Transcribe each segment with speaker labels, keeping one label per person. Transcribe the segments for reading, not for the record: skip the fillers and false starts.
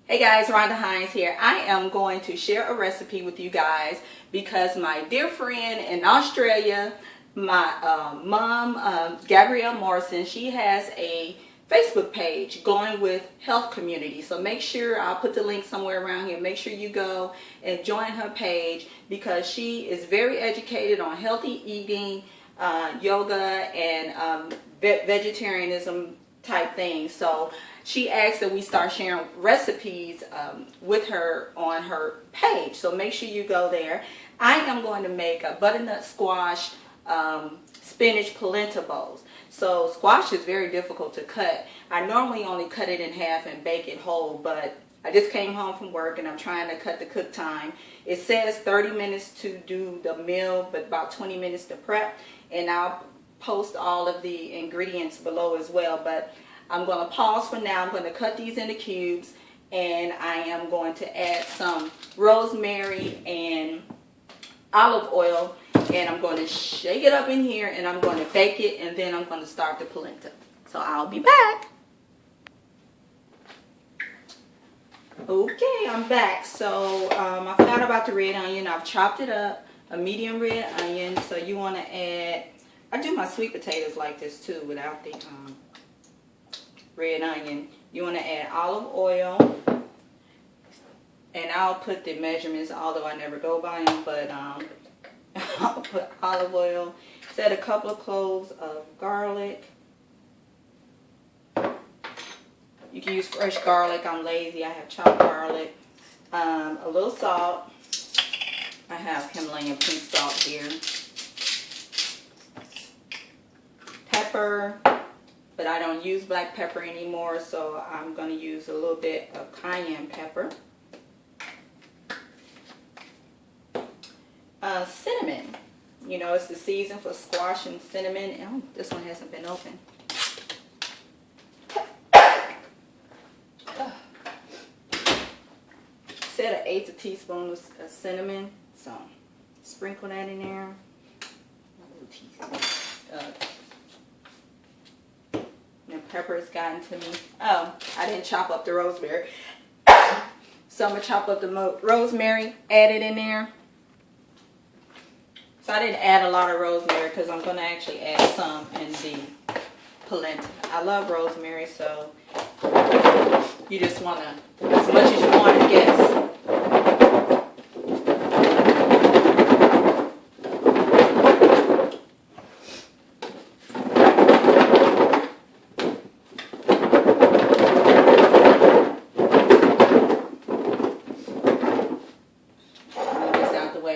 Speaker 1: Hey guys, Rhonda Hines here. I am going to share a recipe with you guys because my dear friend in Australia, my mom, Gabrielle Morrison, she has a Facebook page, Glowing with Health Community. So make sure, I'll put the link somewhere around here, make sure you go and join her page because she is very educated on healthy eating, yoga, and vegetarianism type things. So she asked that we start sharing recipes with her on her page. So make sure you go there. I am going to make a butternut squash spinach polenta bowls. So squash is very difficult to cut. I normally only cut it in half and bake it whole, but I just came home from work and I'm trying to cut the cook time. It says 30 minutes to do the meal, but about 20 minutes to prep. And I'll post all of the ingredients below as well, but I'm going to pause for now. I'm going to cut these into cubes, and I am going to add some rosemary and olive oil, and I'm going to shake it up in here, and I'm going to bake it, and then I'm going to start the polenta. So I'll be back. Okay, I'm back. So I forgot about the red onion. I've chopped it up, a medium red onion. So you want to add, I do my sweet potatoes like this too without the red onion. You want to add olive oil, and I'll put the measurements, although I never go by them, but I'll put olive oil. Set a couple of cloves of garlic. You can use fresh garlic. I'm lazy. I have chopped garlic. A little salt. I have Himalayan pink salt here. Pepper. But I don't use black pepper anymore, so I'm going to use a little bit of cayenne pepper. Cinnamon. You know, it's the season for squash and cinnamon. Oh, this one hasn't been open. Said 1/8 teaspoon of cinnamon, so sprinkle that in there. Pepper's gotten to me. Oh, I didn't chop up the rosemary. So I'm going to chop up the rosemary, add it in there. So I didn't add a lot of rosemary because I'm going to actually add some in the polenta. I love rosemary, so you just want to, as much as you want, I guess.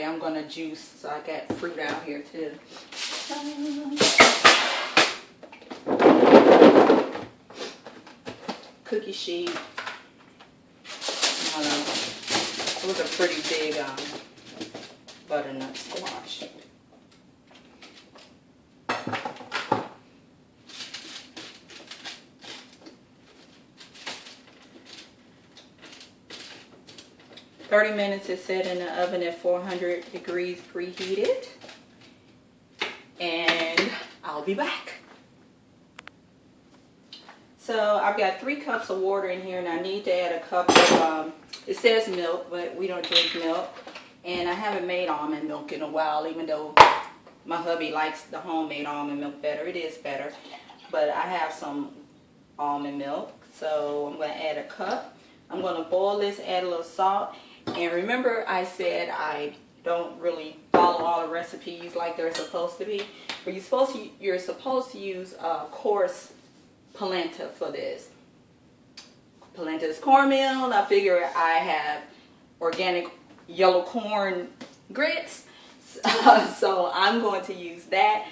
Speaker 1: I'm going to juice, so I got fruit out here too. Cookie sheet. It was a pretty big butternut squash. "30 minutes is set in the oven at 400 degrees preheated, and I'll be back." So I've got 3 cups of water in here, and I need to add a cup of, it says milk, but we don't drink milk, and I haven't made almond milk in a while, even though my hubby likes the homemade almond milk better. It is better, but I have some almond milk, so I'm going to add a cup. I'm going to boil this, add a little salt. And remember, I said I don't really follow all the recipes like they're supposed to be. But you're supposed to use coarse polenta for this. Polenta is cornmeal. I figure I have organic yellow corn grits, so I'm going to use that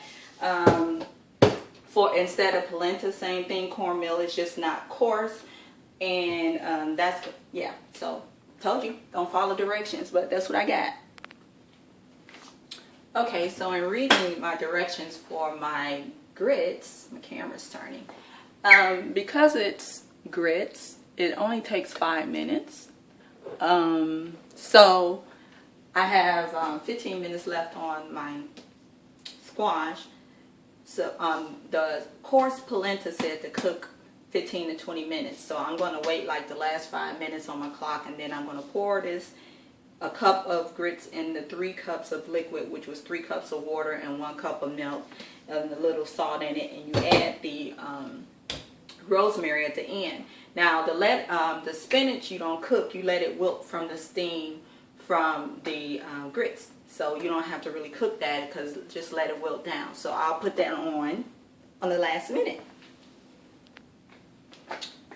Speaker 1: for instead of polenta. Same thing, cornmeal is just not coarse, and that's, yeah. So told you, don't follow directions, but that's what I got. Okay, so in reading my directions for my grits, my camera's turning, because it's grits, it only takes 5 minutes. So I have 15 minutes left on my squash. So the coarse polenta said to cook 15 to 20 minutes. So I'm going to wait like the last 5 minutes on my clock, and then I'm going to pour a cup of grits in the 3 cups of liquid, which was 3 cups of water and 1 cup of milk and a little salt in it, and you add the rosemary at the end. Now the spinach you don't cook, you let it wilt from the steam from the grits. So you don't have to really cook that, because just let it wilt down. So I'll put that on the last minute.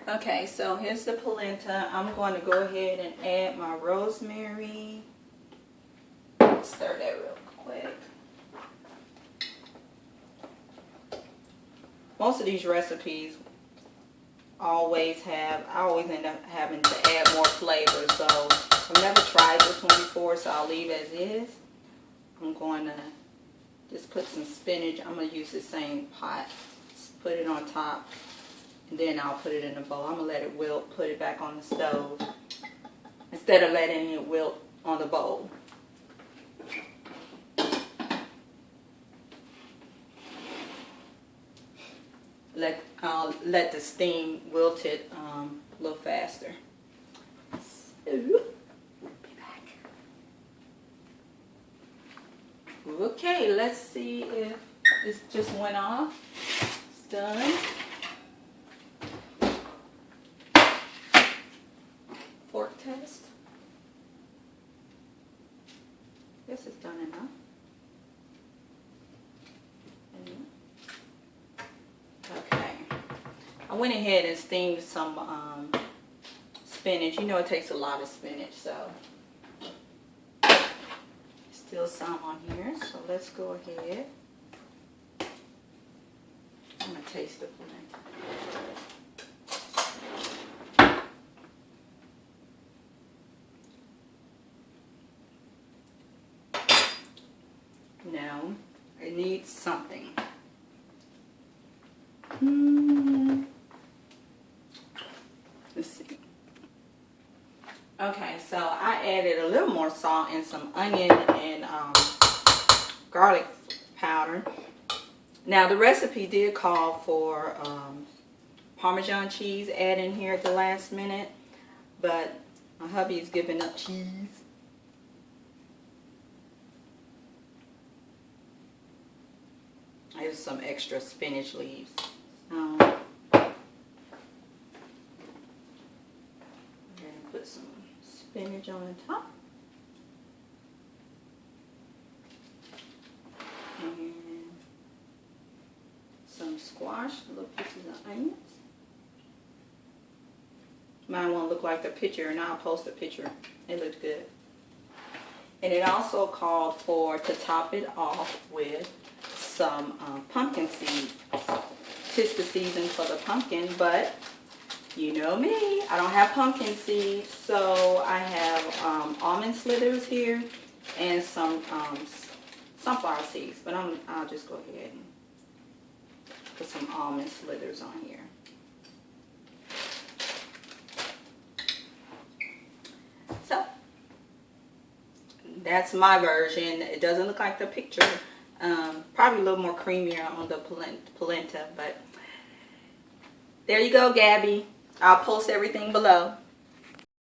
Speaker 1: Okay, so here's the polenta. I'm going to go ahead and add my rosemary. Stir that real quick. Most of these recipes I always end up having to add more flavor. So I've never tried this one before, so I'll leave as is. I'm going to just put some spinach. I'm going to use the same pot. Just put it on top, and then I'll put it in a bowl. I'm going to let it wilt, put it back on the stove, instead of letting it wilt on the bowl. I'll let the steam wilt it a little faster. So, okay, let's see if this just went off. It's done. Fork test. This is done enough. Okay. I went ahead and steamed some spinach. You know it takes a lot of spinach, so still some on here, so let's go ahead. I'm going to taste the polenta. Now, it needs something. Let's see. Okay, so I added a little more salt and some onion and garlic powder. Now the recipe did call for Parmesan cheese added in here at the last minute, but my hubby is giving up cheese. Here's some extra spinach leaves. Put some spinach on the top. And some squash, little pieces of onions. Mine won't look like the picture, and I'll post a picture. It looked good. And it also called for, to top it off with some pumpkin seeds. Tis the season for the pumpkin, but you know me, I don't have pumpkin seeds, so I have almond slithers here and some sunflower seeds. But I'll just go ahead and put some almond slithers on here. So that's my version. It doesn't look like the picture. Probably a little more creamier on the polenta, but there you go, Gabby. I'll post everything below.